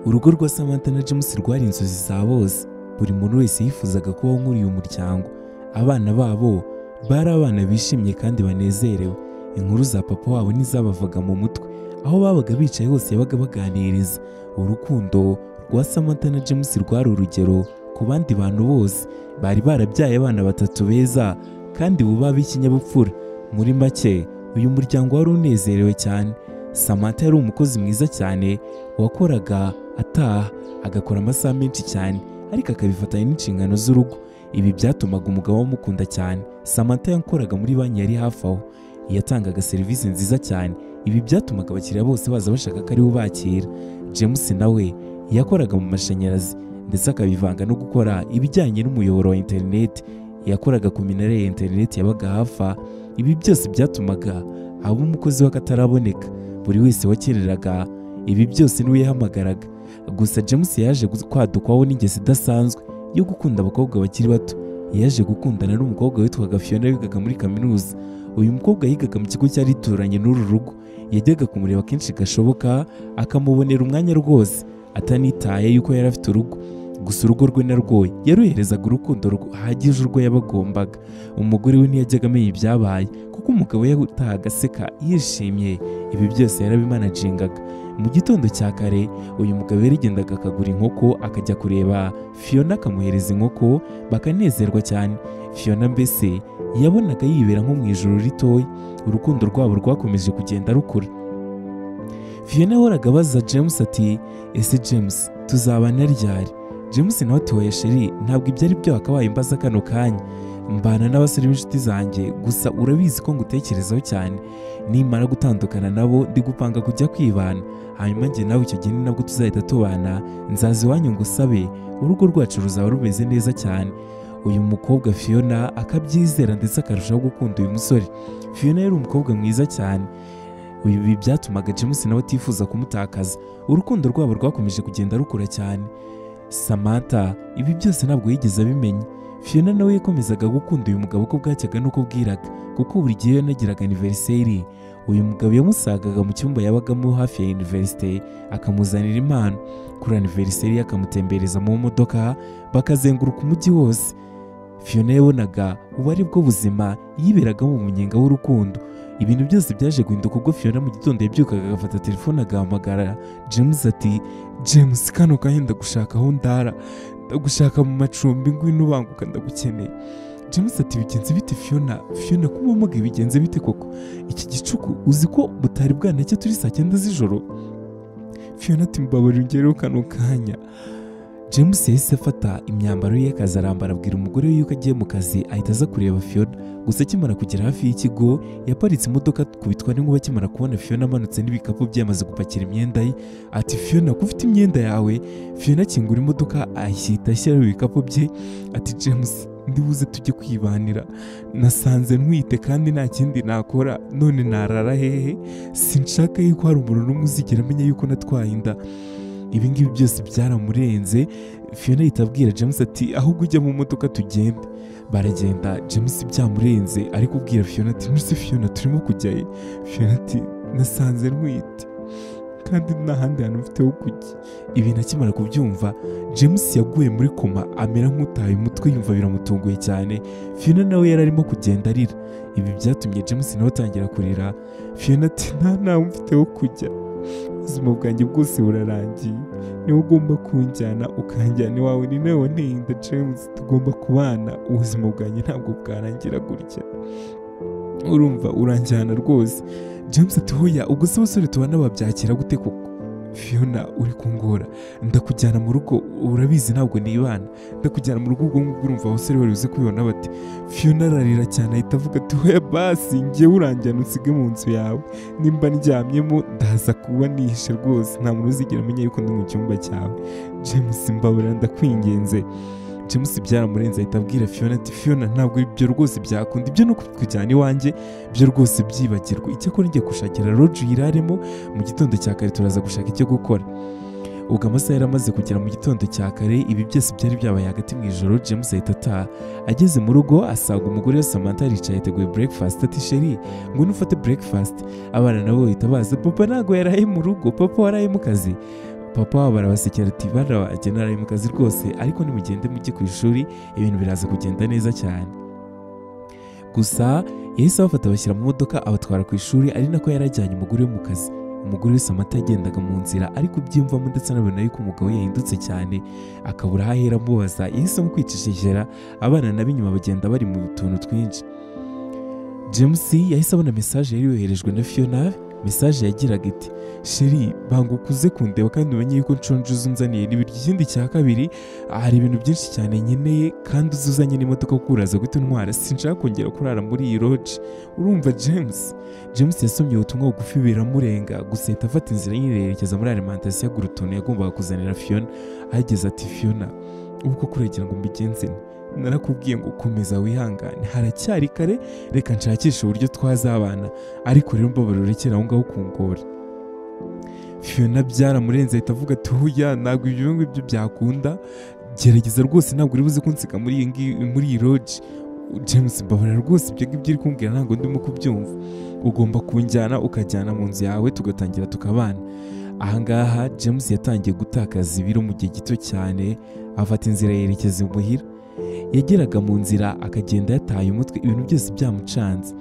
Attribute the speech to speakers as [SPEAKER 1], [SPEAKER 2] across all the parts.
[SPEAKER 1] Urugo rwa Samantha na James rwari inzozi za bose. Buri muntu wese yifuzaga kubaho nk'uyu muryango. Abana babo bari abana bishimye kandi banezerewe. Inkuru za papa wabo ntizabavaga mu mutwe. Aho babaga bicaye hose yabaga baganiriza. Urukundo rwa Samantha na James rwari urugero ku bandi bantu bose. Bari barabyaye abana batatu beza kandi buba b'ikinyabupfura. Muri make uyu muryango wari unezerewe cyane. Samantha yari umukozi mwiza cyane wakoraga ataha agakora amasaha menshi cyane, ariko akabifatanya n'inshingano z'urugo. Ibi byatumaga umugabo amukunda cyane. Samantha yakoraga muri banki yari hafi aho, yatangaga serivisi nziza cyane. Ibi byatumaga abakiriya bose baza bashaka ko ari we bakira. James nawe yakoraga mu mashanyarazi ndetse akabivanga no gukora ibijyanye n'umuyoboro wa interineti. Yakoraga ku minara ya interineti yabaga hafi. Ibi byose byatumaga aba umukozi w'akataraboneka. Buri wese wakeneraga ibi byose niwe yahamagaraga. Gusa James yaje kwadukwaho n'ingeso idasanzwe yo gukunda abakobwa bakiri bato. Yaje gukundana n'umukobwa witwaga Fiona wigaga muri kaminuza. Uyu mukobwa yigaga mu kigo cyari gituranye n'uru rugo. Yajyaga kumureba kenshi gashoboka, akamubonera umwanya rwose atanitaye yuko yari afite urugo. Gusa urugo rwe narwo yaruherezaga urukundo ruhagije urwo yabagombaga. Umugore we ntiyajyaga amenya ibyabaye kuko umugabo yatahaga aseka yishimye. Ibi byose yarabimanagingaga. Mu gitondo cya kare uyu mugabo yarigendaga akagura inkoko akajya kureba Fiona akamuhereza inkoko, bakanezerwa cyane. Fiona mbese yabonaga yibera nko mu ijoro ritoya. Urukundo rwabo rwakomeje kugenda rukura. Fiona yahoraga abaza James ati, ese James tuzabana ryari? James nawe ati, oya sheri, ntabwo ibyo ari byo wakabaye imbaza kano kanya. Mbana n'abasore b'inshuti zanjye, gusa urabizi ko ngutekerezaho cyane. Nimara gutandukana nabo ndi gupanga kujya kwibana, hanyuma njye nawe icyo gihe nabwo tuzahita tubana. Nzaza iwanyu ngo usabe, urugo rwacu ruzaba rumeze neza cyane. Uyu mukobwa Fiona akabyizera ndetse akarushaho gukunda uyu musore. Fiona yari umukobwa mwiza cyane. Ibi byatumaga James nawe atifuza kumutakaza. Urukundo rwabo rwakomeje kugenda rukura cyane. Samantha ibi byose ntabwo yigeze abimenya. Fiona nawe yakomezaga gukunda uyu mugabo uko bwacyaga n'uko bwiraga, kuko buri gihe yanagiraga anniversary uyu mugabo yamusagaga mu cyumba yabagamo hafi ya university, akamuzanira impano. Kuri anniversary akamutembereza mu modoka bakazenguruka umujyi wose. Fiona yabonaga ubu ari bwo buzima yiberagamo mu munyenga w'urukundo. Ibintu byose byaje guhinduka ubwo Fiona mu gitondo yabyukaga agafata telefone agahamagara James ati, James kano kanya ndagushaka aho ndara, ndagushaka mu macumbi, ngwino ubanguka ndagukeneye. James ati, bigenze bite Fiona? Fiona kumamaga bigenze bite koko? Iki gicuku uzi ko butari bwanacye turi saa 9 z'ijoro? Fiona ati, mbabarira ungereho kano kanya. James yahise afata imyambaro ye akazarambara, abwira umugore we yuko agiye mu kazi, ahita aza kureba Fiona. Gusa akimara kugera hafi y'ikigo yaparitse imodoka kubitwa n'inkuba akimara kubona Fiona amanutse n'ibikapu byamaze gupakira imyenda ye. Ati, Fiona ko ufite imyenda yawe? Fiona akingura imodoka ahita ashyiraho ibikapu bye. Ati, James ndibuze tujye kwibanira, nasanze ntwite kandi nta kindi nakora, none narara hehe? Sinshaka yuko hari umuntu n'umwe uzigera amenya yuko natwaye inda. Ibi ngibi byose byaramurenze. Fiona ahita abwira James ati, ahubwo ujya mu modoka tugende. Baragenda. James byamurenze ari kubwira Fiona ati, nuse Fiona turimo kujyayo? Fiona ati, nasanze ntwite kandi nta handi hantu mfite ho kujya. Ibintu akimara kubyumva James yaguye muri koma, amera nk'utaye umutwe, yumva biramutunguye cyane. Fiona nawe yari arimo kugenda arira. Ibi byatumye James nawe atangira kurira. Fiona ati, nta mfite ho kujya, ubuzima bwanjye bwose burarangiye, niwe ugomba kunjyana ukanjyana iwawe, ni nawe wanteye inda James, tugomba kubana, ubuzima bwanjye ntabwo bwarangira gutya, urumva uranjyana rwose. James ati, hoya ubwo se abasore tubana babyakira gute koko? Fiona uri kungora, ndakujyana mu rugo, urabizi ntabwo nibana, ndakujyana mu rugo, ubwo urumva abasore bari buze kubibona bati? Fiona ararira cyane ahita avuga ati, hoya basi njyewe uranjyana usige mu nzu yawe, nimba ndyamyemo ndaza kuba nihishe rwose, nta muntu uzigera amenya yuko ndi mu cyumba cyawe. James mbabarira ndakwinginze. James byaramurenze ahita abwira Fiona ati, Fiona ntabwo ibyo rwose byakunda, ibyo no kujyana iwanjye byo rwose byibagirwa, icyakora ngiye gushakira Roger yiraremo, mu gitondo cya kare turaza gushaka icyo gukora. Ubwo amasaha yari amaze kugera mu gitondo cya kare, ibi byose byari byabaye hagati mu ijoro. James ahita ataha. Ageze mu rugo asanga umugore wa Samantha yicaye yateguye breakfast. Ati, sheri ngo nufate breakfast. Abana nabo bahita baza, papa ntabwo yaraye mu rugo, papa waraye mu kazi. papa wabo arabasekera ati bana banjye naraye mu kazi rwose ariko nimugende mujye ku ishuri ibintu biraza kugenda neza cyane. Gusa yahise abafata bashyira mu modoka abatwara ku ishuri, ari nako yari ajyanye umugore we mu kazi. Umugore we Samantha yagendaga mu nzira ari kubyiyumvamo ndetse anabona yuko umugabo we yahindutse cyane akabura aho ahera amubaza, yahisemo kwicecekera abana nab'inyuma bagenda bari mu tuntu twinshi. James yahise abona message yari yoherejwe na Fiona. Message yagiraga iti sheri banguka uze kundeba kandi umenye yuko nshonje uzunzaniye n'ibiryo. Ikindi cya kabiri hari ibintu byinshi cyane nkeneye kandi uzuzanye n'imodoka kuko uraza guhita untwara, sinshaka kongera kurara muri iyi lodge. Urumva James yasomye ubutumwa bugufi biramurenga, gusa ahita afata inzira yerekeza muri alimentation agura utuntu yagombaga kuzanira Fiona. Ahageze ati Fiona ubu koko uragira ngo mbigenze narakubwiye ngo komeza wihangane haracyari kare, reka nshakishe uburyo twazabana, ariko rero mbabarira urekera aho ngaho kungora. Fiona byaramurenze ahita avuga ati huya ntabwo ibyo ngibyo byakunda, gerageza rwose ntabwo uri buze kunsiga muri iyi lodge. James mbabarira rwose ibyo ngibyo uri kumbwira ntabwo ndimo kubyumva, ugomba kunjyana ukajyana mu nzu yawe tugatangira tukabana. Ahangaha James yatangiye gutakaza ibiro mu gihe gito cyane, afata inzira yerekeza imuhira. Yageraga mu nzira akagenda yataye umutwe, ibintu byose byamucanze.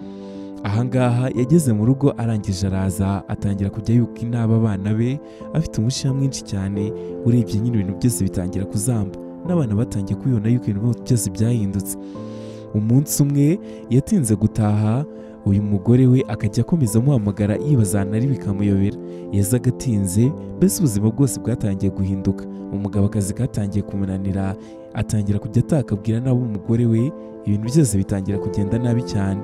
[SPEAKER 1] Ahangaha yageze mu rugo arangije araza atangira kujya yuka inaba abana be, afite umushiha mwinshi cyane. Urebye nyine ibintu byose bitangira kuzamba, n'abana batangiye kubibona yuko ibintu byose byahindutse. Umunsi umwe yatinze gutaha, uyu mugore we akajya akomeza amuhamagara yibaza nari bikamuyobera. Yazaga atinze, mbese ubuzima bwose bwatangiye guhinduka. Umugabo akazi katangiye kumunanira, atangira kujya atakabwira nabo umugore we, ibintu byose bitangira kugenda nabi cyane.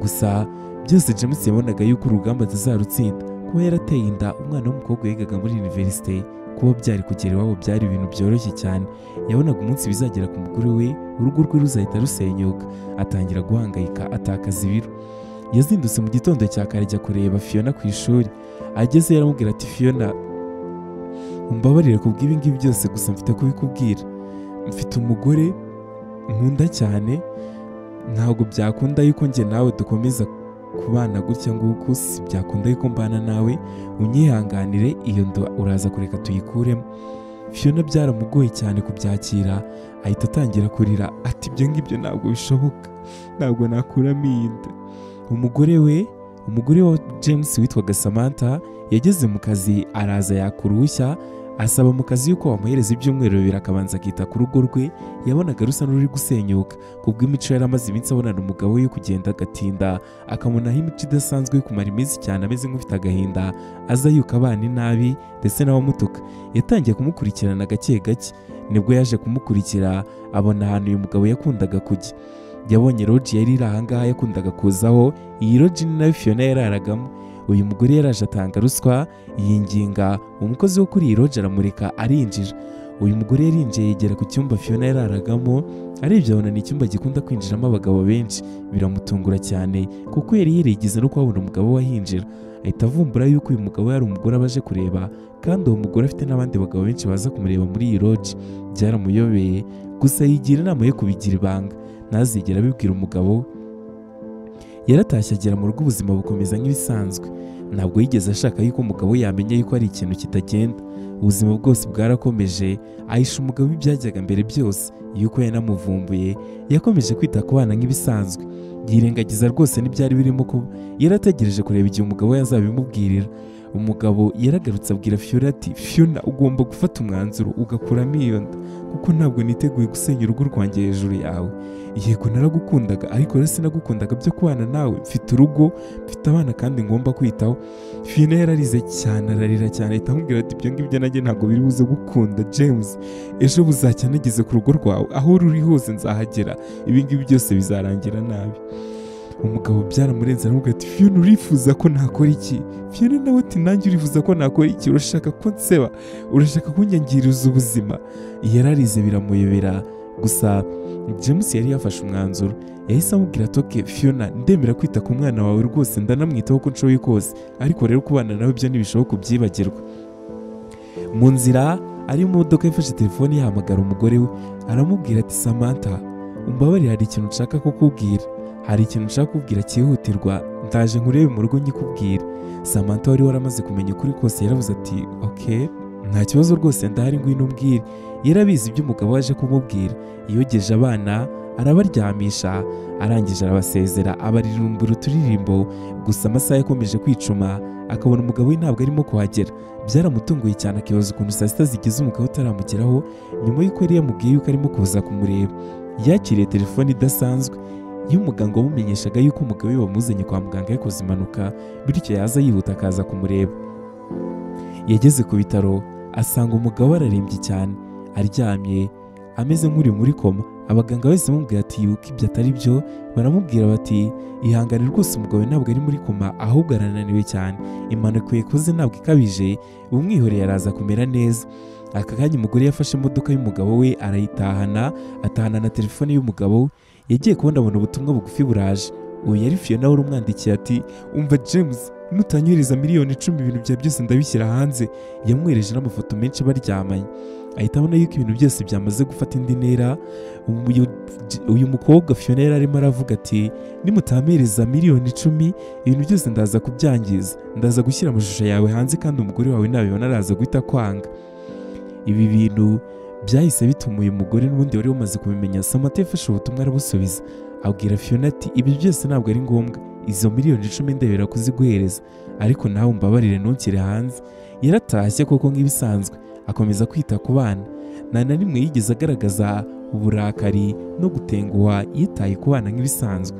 [SPEAKER 1] Gusa byose James yabonaga yuko urugamba atazarutsinda. Kuba yarateye inda umwana w'umukobwa yigaga muri university, kuba byari kugera iwabo byari ibintu byoroshye cyane. Yabonaga umunsi bizagera ku mugore we urugo rwe ruzahita rusenyuka. Atangira guhangayika, atakaza ibiro. Yazindutse mu gitondo cya kare ajya kureba Fiona ku ishuri. Ageze yaramubwira ati Fiona umbabarire kubw'ibi ngibi byose, gusa mfite kubikubwira. Mfite umugore nkunda cyane, ntabwo byakunda yuko njye nawe dukomeza kubana gutya nguko, si byakunda yuko mbana nawe, unyihanganire iyo ndo uraza kureka tuyikuremo. Fiona byaramugoye cyane kubyakira, ahita atangira kurira ati ibyo ngibyo ntabwo bishoboka, ntabwo nakuramo iyi nda. Umugore wa James witwaga Samantha yageze mu kazi, araza yaka uruhushya, asaba mu kazi yuko bamuhereza ibyumweru 2 akabanza akita ku rugo rwe. Yabonaga rusa n'uri gusenyuka kubw'imico yari amaze iminsi abonana umugabo we kugenda agatinda, akamunaho imico idasanzwe yo kumara iminsi cyane ameze nk'ufite agahinda, aza yuka abana inabi ndetse n'abamutuka. Yatangiye kumukurikirana gake gake, nibwo yaje kumukurikira abona ahantu uyu mugabo yakundaga kujya. Yabonye lodge yari iri ahangaha yakundaga kuzaho, iyi lodge ni nayo Fiona yararagamo. Uyu mugore yaraje atanga ruswa, yinginga umukozi wo kuri iyi lodge aramureka arinjira. Uyu mugore yarinjiye yegera ku cyumba Fiona yararagamo, arebye abona ni icyumba gikunda kwinjiramo abagabo benshi. Biramutungura cyane kuko yari yirigize no kuhabona umugabo wahinjira. Ahita avumbura yuko uyu mugabo yari umugore abaje kureba, kandi uwo mugore afite n'abandi bagabo benshi baza kumureba muri iyi lodge. Byaramuyobeye, gusa yigira inama yo kubigira ibanga, ntazigera abibwira umugabo. Yaratashye agera mu rugo, ubuzima bukomeza nk'ibisanzwe. Ntabwo yigeze ashaka yuko umugabo yamenya yuko ari ikintu kitagenda. Ubuzima bwose bwarakomeje, ahisha umugabo ibyajyaga mbere byose yuko yanamuvumbuye. Yakomeje kwita ku bana nk'ibisanzwe, yirengagiza rwose n'ibyari birimo kuba. Yarategereje kureba igihe umugabo yazabimubwirira. Umugabo yaragarutse abwira Fiona ati Fiona ugomba gufata umwanzuro ugakuramo iyo nda, kuko ntabwo niteguye gusenya urugo rwanjye hejuru yawe. Yego naragukundaga, ariko rero sinagukundaga byo kubana nawe, mfite urugo, mfite abana kandi ngomba kwitaho. Fiona yararize cyane, ararira cyane, ahita amubwira ati ibyo ngibyo nanjye ntabwo biri buze gukunda James, ejo buzacya nageze ku rugo rwawe, aho ruri hose nzahagera, ibi ngibi byose bizarangira nabi. Umugabo byaramurenze aramubwira ati Fiona urifuza ko nakora iki? Fiona nawe ati nanjye urifuza ko nakora iki? Urashaka ko nseba? Urashaka kunyangiriza ubuzima? Yararize biramuyobera. Gusa James yari yafashe umwanzuro, yahise amubwira ati okay Fiona ndemera kwita ku mwana wawe rwose, ndanamwitaho ko nshoboye kose, ariko rero kubana nawe byo ntibishoboka kubyibagirwa. Mu nzira ari mu modoka yafashe telefone yahamagara umugore we, aramubwira ati Samantha umbabarire, hari ikintu nshaka kukubwira, hari ikintu nshaka kubwira cyihutirwa, ndaje nkurebe mu rugo nyikubwira. Samantha wari waramaze kumenya ukuri kose yaravuze ati okay nta kibazo rwose ndahari ngwino umbwire. Yarabizi ibyo umugabo waje kumubwira. Yogeje abana arabaryamisha, arangije arabasezera abaririmbira uturirimbo. Gusa amasaha yakomeje kwicuma akabona umugabo we ntabwo arimo kuhagera. Byaramutunguye cyane akibaza ukuntu saa sita zigeze umugabo utaramugeraho, nyuma y'uko yari yamubwiye yuko arimo kuza kumureba. Yakiriye telefone idasanzwe y'umuganga wamumenyeshaga yuko umugabo we wamuzanye kwa muganga yakoze impanuka, bityo yaza yihuta akaza kumureba. Yageze ku bitaro asanga umugabo ararembye cyane, aryamye ameze nk'uri muri koma. Abaganga bahise bamubwira ati yuko ibyo atari byo. Baramubwira bati ihangane rwose umugabo ntabwo ari muri koma, ahubwo arananiwe cyane, impanuka yakoze ntabwo ikabije, umwihoreye araza kumera neza. Aka kanya umugore yafashe imodoka y'umugabo we arayitahana, atahana na telefone y'umugabo we. Yagiye kubona abona ubutumwa bugufi buraje. Uyu yari Fiona wari umwandikiye ati umva James, nutanyuriza miliyoni 10 ibintu bya byose ndabishyira hanze. Yamwereje n'amafoto menshi baryamanye. Ahita abona yuko ibintu byose byamaze gufata indi ntera. Uyu mukobwa Fiona yari arimo aravuga ati nimutamereza miliyoni 10 ibintu byose ndaza kubyangiza, ndaza gushyira amashusho yawe hanze kandi umugore wawe nabibona araza guhita kwanga. Ibi bintu byahise bituma uyu mugore n'ubundi wari wamaze kubimenya Samantha yafashe ubutumwa arabusubiza, abwira Fiona ati ibi byose ntabwo ari ngombwa, izo miliyoni 10 ndebera kuziguhereza, ariko nawe umbabarire ntukire hanze. Yaratashye koko nk'ibisanzwe akomeza kwita ku bana. Nta na rimwe yigeze agaragaza uburakari no gutenguha, yitaye ku bana nk'ibisanzwe.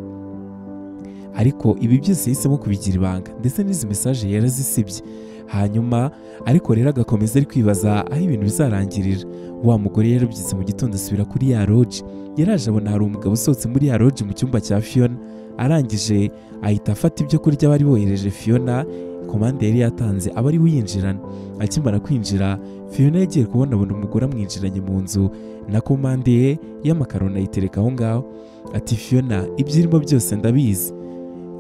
[SPEAKER 1] Ariko ibi byose yahisemo kubigira ibanga, ndetse n'izi mesaje yarazisibye. Hanyuma ariko rero agakomeza ari kwibaza aho ibintu bizarangirira. Wa mugore yarabyutse mu gitondo asubira kuri ya lodge. Yaraje abona hari umugabo usohotse muri ya lodge mu cyumba cya Fiona. Arangije ahita afata ibyo kurya bari bohereje Fiona, komande yari yatanze aba ari uyinjirana. Akimara kwinjira Fiona yagiye kubona abona umugore amwinjiranye mu nzu na komande ye y'amakaroni ayitereka aho ngaho. Ati Fiona, ibyo irimo byose ndabizi,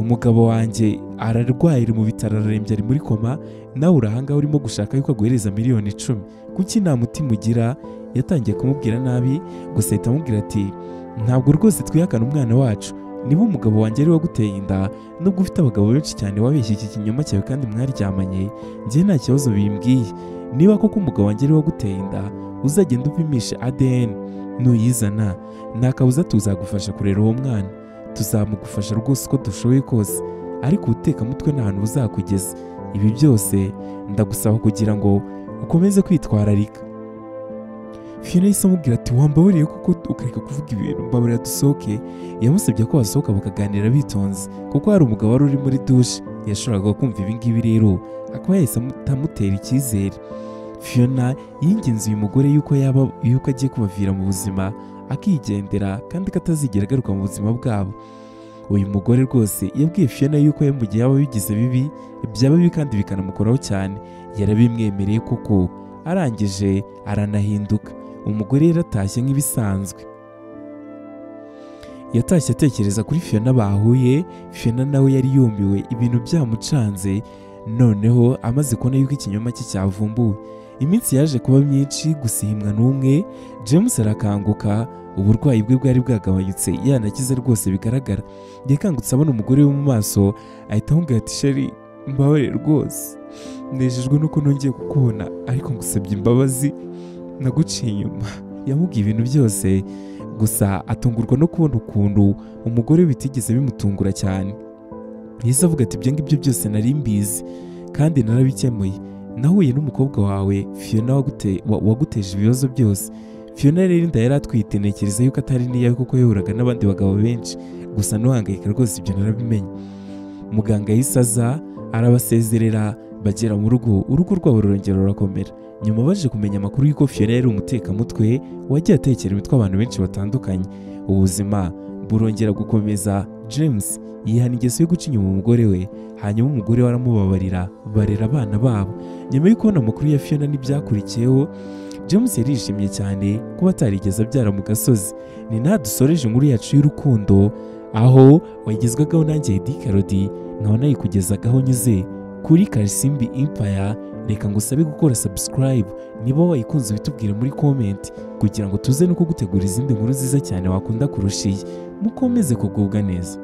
[SPEAKER 1] umugabo wanjye ararwaye mu bitaro ararembye ari muri koma, nawe urahanga urimo gushaka yuko aguhereza miliyoni 10. Kuki nta mutima ugira? Yatangiye kumubwira nabi, gusa ahita amubwira ati ntabwo rwose twihakana umwana wacu, niba umugabo wanjye ari waguteye inda, nubwo ufite abagabo benshi cyane wabeshye iki kinyoma cyawe kandi mwaryamanye, njye nta kibazo bimbwiye. Niba koko umugabo wanjye ari waguteye inda, uzagenda upimishe ADN, nuyizana nta kabuza tuzagufasha kurera uwo mwana, tuzamugufasha rwose uko dushoboye kose, ariko ubutekamutwe nta hantu buzakugeza. Ibi byose ndagusaba kugira ngo ukomeze kwitwararika. Fiona yahise amubwira ati wambabariye kuko ukareka kuvuga ibintu, mbabarira dusohoke. Yamusabye ko basohoka bakaganira bitonze, kuko hari umugabo wari uri muri dushe yashoboraga kumva ibi ngibi, rero akaba yahise amutera icyizere. Fiona yinginze uyu mugore yuko agiye kubavira mu buzima akigendera kandi katazigera agaruka mu buzima bwabo. Uyu mugore rwose yabwiye Fiona yuko mu gihe yaba bigize bibi, byaba bibi kandi bikanamukoraho cyane, yarabimwemereye koko. Arangije aranahinduka. Umugore yaratashye nk'ibisanzwe. Yatashye atekereza kuri Fiona bahuye. Fiona nawe yari yumiwe, ibintu byamucanze. Noneho amaze kubona yuko ikinyoma cye cyavumbuwe, iminsi yaje kuba myinshi, gusihimwa n'umwe. James arakanguka, uburwayi bwe bwari bwagabanyutse, yanakize rwose bigaragara. Yakangutse abona umugore we mu maso, ahita amubwira ati sheri, mbabarire rwose, nejejwe nuko nongeye kukubona, ariko ngusabye imbabazi, naguciye inyuma. Yamubwiye ibintu byose, gusa atungurwa no kubona ukuntu umugore we bitigeze bimutungura cyane. Yahise avuga ati ibyo ngibyo byose nari mbizi kandi narabikemuye. Nahuye n'umukobwa wawe Fiona waguteje ibibazo byose. Fiona rero inda yari atwite, ntekereza yuko atari niyawe kuko yahuraga n'abandi bagabo benshi, gusa ntuhangayika rwose, ibyo narabimenye. Muganga yahise aza arabasezerera, bagera mu rugo, urugo rwabo rurongera rurakomera. Nyuma baje kumenya amakuru y'uko Fiona yari umutekamutwe wagiye atekera imitwe abantu benshi batandukanye, ubuzima burongera gukomeza. James yihana ingeso yo guca inyuma umugore we, hanyuma umugore we aramubabarira, barera abana babo. Nyuma yo kubona amakuru ya Fiona n'ibyakurikiyeho, James yarishimye cyane kuba atarigeze abyara mu gasozi. Ni naha dusoreje inkuru yacu y'urukundo, aho wagezwagaho nanjye Eddy Karodi, nkaba nayikugezagaho nyuze kuri Karisimbi Empire. Reka ngusabe gukora subscribe niba wayikunze, bitubwire muri comment kugira ngo tuze no kugutegura izindi nkuru nziza cyane wakunda kurusha iyi. Mukomeze kugubwa neza.